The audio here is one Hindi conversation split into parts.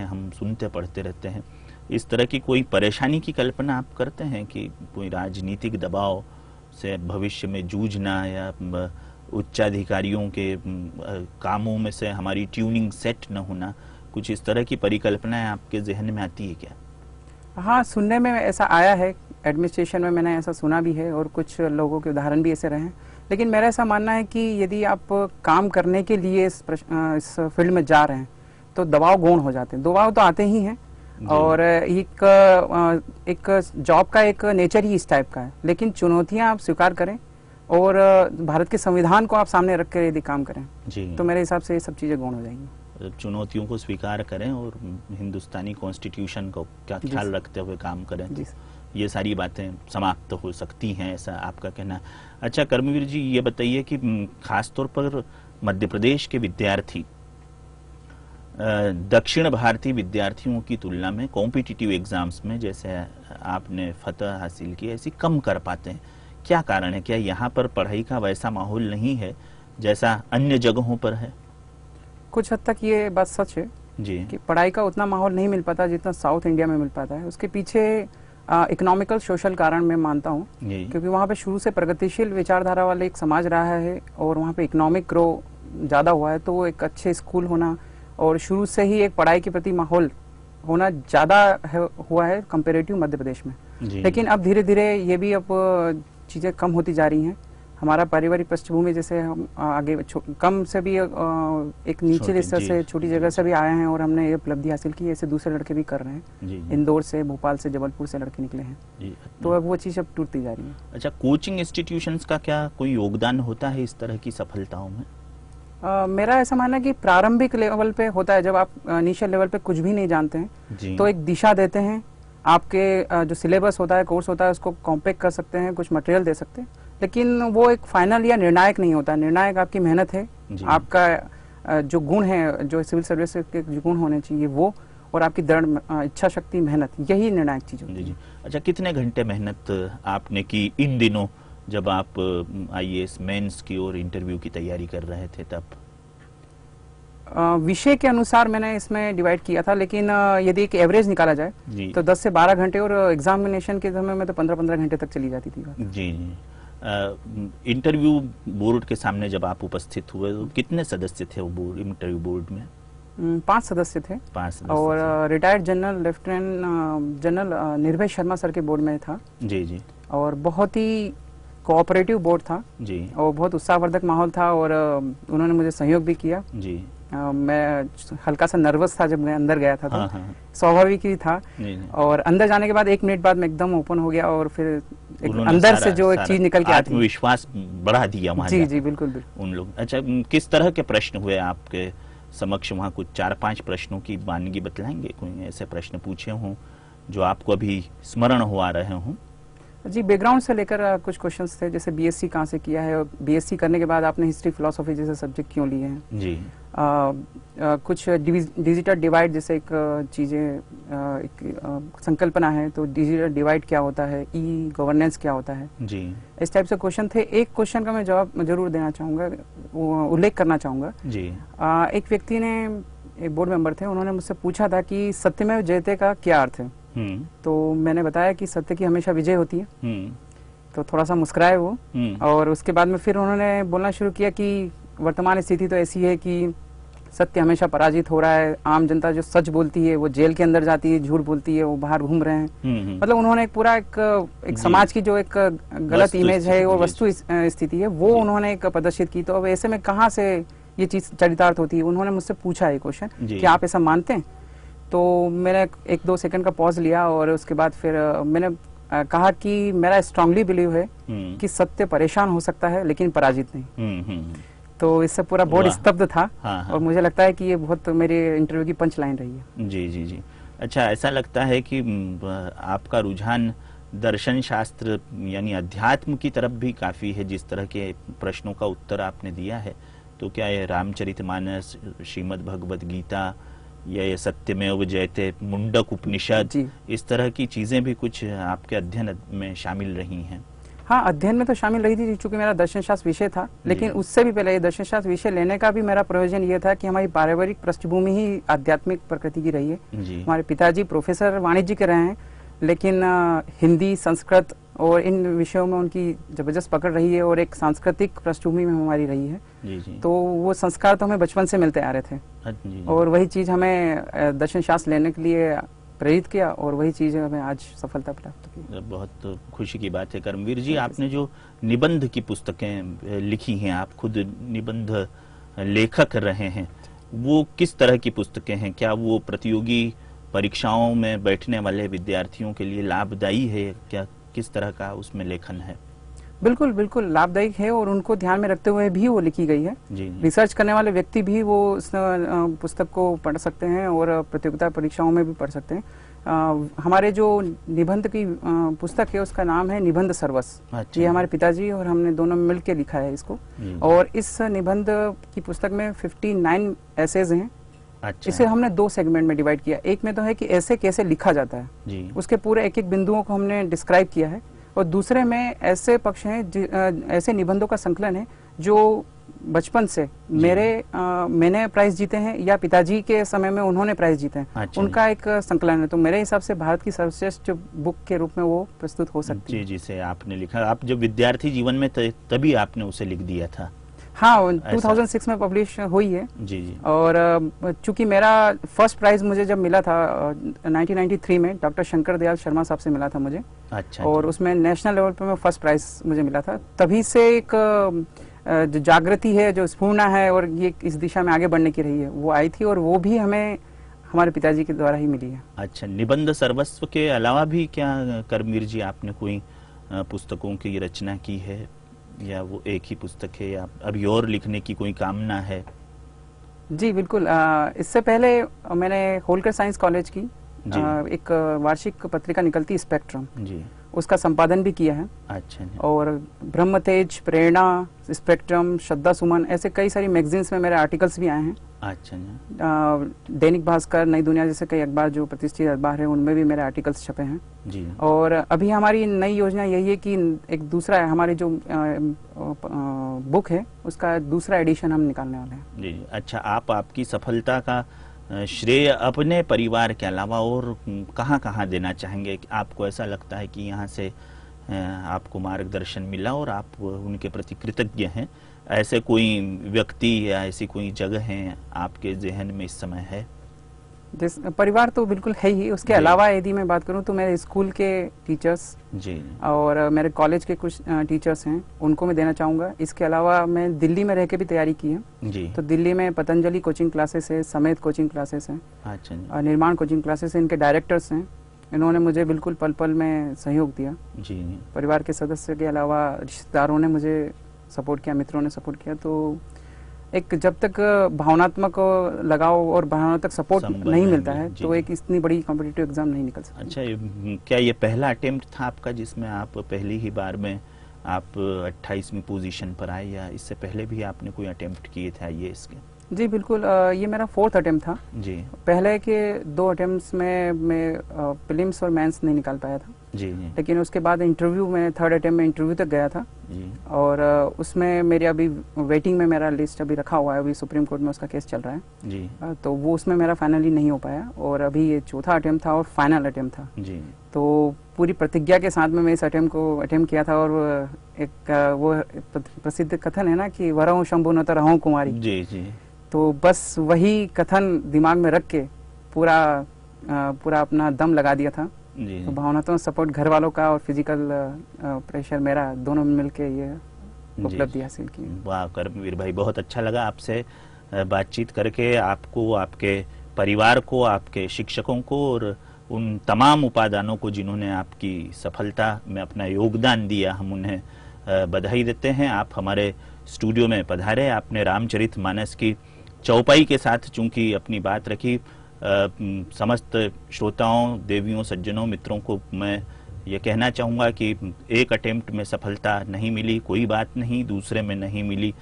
हम सुनते पढ़ते रहते हैं। इस तरह की कोई परेशानी की कल्पना आप करते हैं कि कोई राजनीतिक दबाव से भविष्य में जूझना या उच्चाधिकारियों के कामों में से हमारी ट्यूनिंग सेट न होना, कुछ इस तरह की परिकल्पनाएं आपके जहन में आती है क्या? हाँ, सुनने में ऐसा आया है, एडमिनिस्ट्रेशन में मैंने ऐसा सुना भी है और कुछ लोगों के उदाहरण भी ऐसे रहे हैं। लेकिन मेरा ऐसा मानना है कि यदि आप काम करने के लिए इस फील्ड में जा रहे हैं तो दबाव गौण हो जाते हैं, दबाव तो आते ही हैं और एक जॉब का एक नेचर ही इस टाइप का है। लेकिन चुनौतियां आप स्वीकार करें और भारत के संविधान को आप सामने रख कर यदि काम करें जी, तो मेरे हिसाब से ये सब चीजें गौण हो जाएंगी। चुनौतियों को स्वीकार करें और हिंदुस्तानी कॉन्स्टिट्यूशन को क्या ख्याल रखते हुए काम करें, ये सारी बातें समाप्त हो सकती हैं, ऐसा आपका कहना। अच्छा कर्मवीर जी, ये बताइए कि खासतौर पर मध्य प्रदेश के विद्यार्थी दक्षिण भारतीय विद्यार्थियों की तुलना में कॉम्पिटिटिव एग्जाम्स में जैसे आपने फतह हासिल की ऐसी कम कर पाते हैं, क्या कारण है? क्या यहाँ पर पढ़ाई का वैसा माहौल नहीं है जैसा अन्य जगहों पर है? कुछ हद तक ये बात सच है जी कि पढ़ाई का उतना माहौल नहीं मिल पाता जितना साउथ इंडिया में मिल पाता है। उसके पीछे इकोनॉमिकल सोशल कारण मैं मानता हूँ, क्योंकि वहाँ पे शुरू से प्रगतिशील विचारधारा वाले एक समाज रहा है और वहाँ पे इकोनॉमिक ग्रो ज़्यादा हुआ है, तो वो एक अच्छे स्कूल होना और शुरू से ही एक पढ़ाई के प्रति माहौल होना ज़्यादा हुआ है कंपेरेटिव मध्य प्रदेश में। लेकिन अब धीरे धीरे ये भी अब चीज़ें कम होती जा रही हैं। हमारा पारिवारिक पृष्ठभूमि जैसे हम आगे कम से भी एक नीचे स्तर से छोटी जगह से भी आए हैं और हमने ये उपलब्धि हासिल की, ऐसे दूसरे लड़के भी कर रहे हैं। इंदौर से, भोपाल से, जबलपुर से लड़के निकले हैं, तो अब वो चीज़ अब टूटती जा रही है। अच्छा, कोचिंग इंस्टीट्यूशंस का क्या कोई योगदान होता है इस तरह की सफलताओं में? मेरा ऐसा मानना है कि प्रारंभिक लेवल पे होता है, जब आप इनिशियल लेवल पे कुछ भी नहीं जानते हैं तो एक दिशा देते हैं, आपके जो सिलेबस होता है, कोर्स होता है, उसको कॉम्पैक्ट कर सकते हैं, कुछ मटेरियल दे सकते हैं, लेकिन वो एक फाइनल या निर्णायक नहीं होता। निर्णायक आपकी मेहनत है, आपका जो गुण है, जो सिविल सर्विस के जो गुण होने चाहिए वो, और आपकी दृढ़ इच्छा शक्ति, मेहनत, यही निर्णायक चीज होती है। अच्छा, कितने घंटे मेहनत आपने की इन दिनों जब आप आईएएस मेंस की और इंटरव्यू की तैयारी कर रहे थे? तब विषय के अनुसार मैंने इसमें डिवाइड किया था, लेकिन यदि एक एवरेज निकाला जाए तो 10 से 12 घंटे, और एग्जामिनेशन के समय में तो 15-15 घंटे तक चली जाती थी। जी। इंटरव्यू बोर्ड के सामने जब आप उपस्थित हुए तो कितने सदस्य थे वो बोर्ड, इंटरव्यू बोर्ड में? 5 सदस्य थे। 5 सदस्य और रिटायर्ड जनरल लेफ्टिनेंट जनरल निर्भय शर्मा सर के बोर्ड में था। जी जी। और बहुत ही कोऑपरेटिव बोर्ड था जी, और बहुत उत्साहवर्धक माहौल था, और उन्होंने मुझे सहयोग भी किया जी। मैं हल्का सा नर्वस था जब मैं अंदर गया था, तो स्वाभाविक ही था। और अंदर जाने के बाद 1 मिनट बाद मैं एकदम ओपन हो गया, और फिर एक अंदर से जो एक चीज निकल के आती, आत्मविश्वास बढ़ा दिया वहाँ। जी जी, बिल्कुल बिल्कुल। उन लोग, अच्छा, किस तरह के प्रश्न हुए आपके समक्ष वहाँ? कुछ 4-5 प्रश्नों की वानगी बतलाएंगे? कोई ऐसे प्रश्न पूछे हों जो आपको अभी स्मरण हो आ रहे हों? जी, बैकग्राउंड से लेकर कुछ क्वेश्चंस थे, जैसे बीएससी कहाँ से किया है, और बीएससी करने के बाद आपने हिस्ट्री फिलोसॉफी जैसे सब्जेक्ट क्यों लिए हैं जी। कुछ डिजिटल डिवाइड जैसे एक चीजें, एक संकल्पना है, तो डिजिटल डिवाइड क्या होता है, ई गवर्नेंस क्या होता है जी, इस टाइप से क्वेश्चन थे। एक क्वेश्चन का मैं जवाब जरूर देना चाहूंगा, उल्लेख करना चाहूंगा जी। एक व्यक्ति ने, एक बोर्ड मेंबर थे, उन्होंने मुझसे पूछा था कि सत्यमेव जयते का क्या अर्थ है। तो मैंने बताया कि सत्य की हमेशा विजय होती है। तो थोड़ा सा मुस्कुराए वो, और उसके बाद में फिर उन्होंने बोलना शुरू किया कि वर्तमान स्थिति तो ऐसी है कि सत्य हमेशा पराजित हो रहा है, आम जनता जो सच बोलती है वो जेल के अंदर जाती है, झूठ बोलती है वो बाहर घूम रहे हैं। मतलब उन्होंने पूरा एक समाज की जो एक गलत इमेज है और वस्तु स्थिति है वो उन्होंने एक प्रदर्शित की। तो अब ऐसे में कहाँ से ये चीज चरितार्थ होती है? उन्होंने मुझसे पूछा ये क्वेश्चन कि आप ऐसा मानते हैं? तो मैंने 1-2 सेकंड का पॉज लिया, और उसके बाद फिर मैंने कहा कि मेरा स्ट्रांगली बिलीव है कि सत्य परेशान हो सकता है लेकिन पराजित नहीं। तो इससे पूरा बोर्ड स्तब्ध था। और मुझे लगता है कि ये बहुत मेरे इंटरव्यू की पंच लाइन रही है। जी जी जी। अच्छा, ऐसा लगता है कि आपका रुझान दर्शन शास्त्र यानी अध्यात्म की तरफ भी काफी है, जिस तरह के प्रश्नों का उत्तर आपने दिया है। तो क्या ये रामचरितमानस, श्रीमद् भगवद गीता, या ये सत्यमेव जयते, मुंडक उपनिषद, इस तरह की चीजें भी कुछ आपके अध्ययन में शामिल रही हैं? हाँ, अध्ययन में तो शामिल रही थी चूंकि मेरा दर्शन शास्त्र विषय था, लेकिन उससे भी पहले दर्शन शास्त्र विषय लेने का भी मेरा प्रयोजन ये था कि हमारी पारिवारिक पृष्ठभूमि ही आध्यात्मिक प्रकृति की रही है। हमारे पिताजी प्रोफेसर वाणिज्य के रहे हैं, लेकिन हिंदी, संस्कृत और इन विषयों में उनकी जबरदस्त पकड़ रही है और एक सांस्कृतिक पृष्ठभूमि में हमारी रही है। जी। तो वो संस्कार तो हमें बचपन से मिलते आ रहे थे। जी। और वही चीज हमें दर्शन शास्त्र लेने के लिए प्रेरित किया और वही चीज हमें आज सफलता प्राप्त की। बहुत खुशी की बात है कर्मवीर जी, आपने जो निबंध की पुस्तकें लिखी हैं, आप खुद निबंध लेखक रहे हैं, वो किस तरह की पुस्तकें हैं? क्या वो प्रतियोगी परीक्षाओं में बैठने वाले विद्यार्थियों के लिए लाभदायी है? क्या किस तरह का उसमें लेखन है? बिल्कुल बिल्कुल लाभदायक है और उनको ध्यान में रखते हुए भी वो लिखी गई है। जी। रिसर्च करने वाले व्यक्ति भी वो इस पुस्तक को पढ़ सकते हैं और प्रतियोगिता परीक्षाओं में भी पढ़ सकते हैं। हमारे जो निबंध की पुस्तक है उसका नाम है निबंध सर्वस्व। अच्छा। ये हमारे पिताजी और हमने दोनों मिलकर लिखा है इसको। और इस निबंध की पुस्तक में 59 एसेज हैं। अच्छा। इसे हमने 2 सेगमेंट में डिवाइड किया। एक में तो है कि ऐसे कैसे लिखा जाता है, जी। उसके पूरे एक एक बिंदुओं को हमने डिस्क्राइब किया है। और दूसरे में ऐसे पक्ष हैं, ऐसे निबंधों का संकलन है जो बचपन से मैंने प्राइज जीते हैं या पिताजी के समय में उन्होंने प्राइज जीते हैं। अच्छा। उनका एक संकलन है। तो मेरे हिसाब से भारत की सर्वश्रेष्ठ बुक के रूप में वो प्रस्तुत हो सकती है। जी, जिसे आपने लिखा, आप जब विद्यार्थी जीवन में तभी आपने उसे लिख दिया था? हाँ, 2006 में पब्लिश हुई है। जी जी। और चूंकि मेरा फर्स्ट प्राइज मुझे जब मिला था 1993 में डॉक्टर शंकर दयाल शर्मा साहब से मिला था मुझे। अच्छा। और उसमें नेशनल लेवल पे मैं फर्स्ट प्राइज मुझे मिला था। तभी से एक जो जागृति है, जो स्फूर्णा है और ये इस दिशा में आगे बढ़ने की रही है, वो आई थी और वो भी हमें हमारे पिताजी के द्वारा ही मिली है। अच्छा, निबंध सर्वस्व के अलावा भी क्या कर्मवीर जी आपने कोई पुस्तकों की रचना की है, या वो एक ही पुस्तक है, या अभी और लिखने की कोई कामना है? जी बिल्कुल। इससे पहले मैंने होलकर साइंस कॉलेज की एक वार्षिक पत्रिका निकलती स्पेक्ट्रम, जी, उसका संपादन भी किया है। अच्छा। और ब्रह्म तेज, प्रेरणा, स्पेक्ट्रम, श्रद्धा सुमन, ऐसे कई सारी मैगजीन्स में मेरे आर्टिकल्स भी आए हैं। अच्छा। दैनिक भास्कर, नई दुनिया जैसे कई अखबार जो प्रतिष्ठित अखबार है उनमें भी मेरे आर्टिकल्स छपे हैं। जी। और अभी हमारी नई योजना यही है कि एक दूसरा है, हमारी जो बुक है उसका दूसरा एडिशन हम निकालने वाले हैं। जी। अच्छा, आपकी सफलता का श्रेय अपने परिवार के अलावा और कहाँ देना चाहेंगे? आपको ऐसा लगता है कि यहाँ से आपको मार्गदर्शन मिला और आप उनके प्रति कृतज्ञ हैं? ऐसे कोई व्यक्ति या ऐसी कोई जगह है आपके जहन में इस समय है? परिवार तो बिल्कुल है ही। उसके अलावा यदि मैं बात करूं तो मेरे स्कूल के टीचर्स जी और मेरे कॉलेज के कुछ टीचर्स हैं, उनको मैं देना चाहूंगा। इसके अलावा मैं दिल्ली में रह के भी तैयारी की है जी। तो दिल्ली में पतंजलि कोचिंग क्लासेस है, समेत कोचिंग क्लासेस है, अच्छा, निर्माण कोचिंग क्लासेस है। इनके डायरेक्टर्स हैं, इन्होंने मुझे बिल्कुल पल पल में सहयोग दिया जी। परिवार के सदस्य के अलावा रिश्तेदारों ने मुझे सपोर्ट किया, मित्रों ने सपोर्ट किया। तो एक जब तक भावनात्मक लगाव और भावनात्मक सपोर्ट नहीं मिलता है तो एक इतनी बड़ी कॉम्पिटिटिव एग्जाम नहीं निकल सकता। अच्छा, क्या ये पहला अटेम्प्ट था आपका जिसमें आप पहली ही बार में आप 28वीं पोजीशन पर आए, या इससे पहले भी आपने कोई अटेम्प्ट किए थे IAS के? जी बिल्कुल, ये मेरा 4th अटेम्प्ट था जी। पहले के 2 अटेम्प्ट्स में मैं प्रीलिम्स और मेंस नहीं निकाल पाया था जी। लेकिन उसके बाद इंटरव्यू में 3rd अटेम्प्ट में इंटरव्यू तक गया था जी। और उसमें मेरे अभी वेटिंग में मेरा लिस्ट अभी रखा हुआ है, अभी सुप्रीम कोर्ट में उसका केस चल रहा है जी। तो वो उसमें मेरा फाइनली नहीं हो पाया और अभी ये 4था अटेम्प्ट था और फाइनल अटेम्प्ट था जी। तो पूरी प्रतिज्ञा के साथ में मैं इस अटेम्प्ट को अटेम्प्ट किया था। और एक वो प्रसिद्ध कथन है ना कि वरहूं शंभु न तो रहूं कुमारी जी जी। तो बस वही कथन दिमाग में रख के पूरा अपना दम लगा दिया था जी। तो भावनात्मक सपोर्ट घर वालों का और फिजिकल प्रेशर मेरा दोनों मिलके ये उपलब्धि हासिल की। वाह कर्मवीर भाई, बहुत अच्छा लगा आपसे बातचीत करके। आपको, आपके परिवार को, आपके शिक्षकों को और उन तमाम उपादानों को जिन्होंने आपकी सफलता में अपना योगदान दिया, हम उन्हें बधाई देते हैं। आप हमारे स्टूडियो में पधारे, आपने रामचरितमानस की चौपाई के साथ चूंकि अपनी बात रखी। समस्त श्रोताओं, देवियों, सज्जनों, मित्रों को मैं ये कहना चाहूँगा कि एक अटेम्प्ट में सफलता नहीं मिली, कोई बात नहीं। दूसरे में नहीं मिली,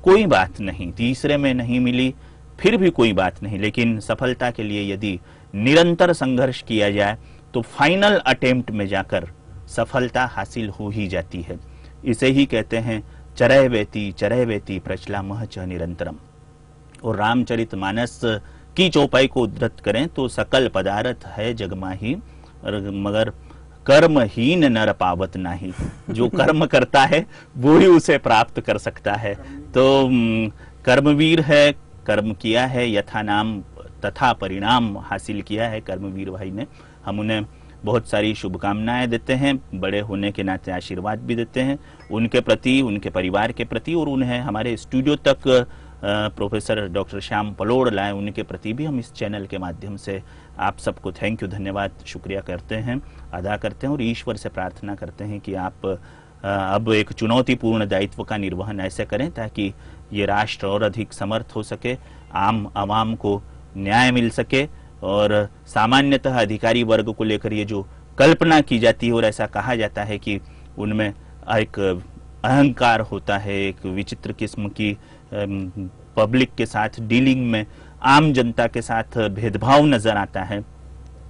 कोई बात नहीं। तीसरे में नहीं मिली, फिर भी कोई बात नहीं। लेकिन सफलता के लिए यदि निरंतर संघर्ष किया जाए तो फाइनल अटेम्प्ट में जाकर सफलता हासिल हो ही जाती है। इसे ही कहते हैं चरय वेति प्रचलामह च निरंतरम। और रामचरितमानस की चौपाई को उद्धृत करें तो सकल पदार्थ है जगमाही मगर कर्महीन नर पावत नाही। जो कर्म करता है वो ही उसे प्राप्त कर सकता है। तो कर्मवीर है, कर्म किया है, यथा नाम तथा परिणाम हासिल किया है कर्मवीर भाई ने। हम उन्हें बहुत सारी शुभकामनाएं देते हैं, बड़े होने के नाते आशीर्वाद भी देते हैं उनके प्रति, उनके परिवार के प्रति, और उन्हें हमारे स्टूडियो तक प्रोफेसर डॉक्टर श्याम पलोड़ लाए, उनके प्रति भी हम इस चैनल के माध्यम से आप सबको थैंक यू, धन्यवाद, शुक्रिया करते हैं, अदा करते हैं और ईश्वर से प्रार्थना करते हैं कि आप अब एक चुनौतीपूर्ण दायित्व का निर्वहन ऐसे करें ताकि ये राष्ट्र और अधिक समर्थ हो सके, आम आवाम को न्याय मिल सके। और सामान्यतः अधिकारी वर्ग को लेकर ये जो कल्पना की जाती है और ऐसा कहा जाता है कि उनमें एक अहंकार होता है, एक विचित्र किस्म की पब्लिक के साथ डीलिंग में, आम जनता के साथ भेदभाव नजर आता है।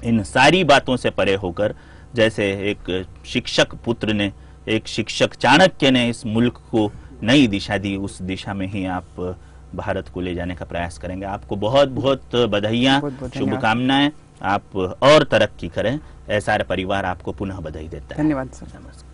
इन सारी बातों से परे होकर जैसे एक शिक्षक पुत्र ने, एक शिक्षक चाणक्य ने इस मुल्क को नई दिशा दी, उस दिशा में ही आप भारत को ले जाने का प्रयास करेंगे। आपको बहुत बहुत बधाइयाँ, शुभकामनाएं, आप और तरक्की करें। एसआर परिवार आपको पुनः बधाई देता है। धन्यवाद सर। नमस्कार।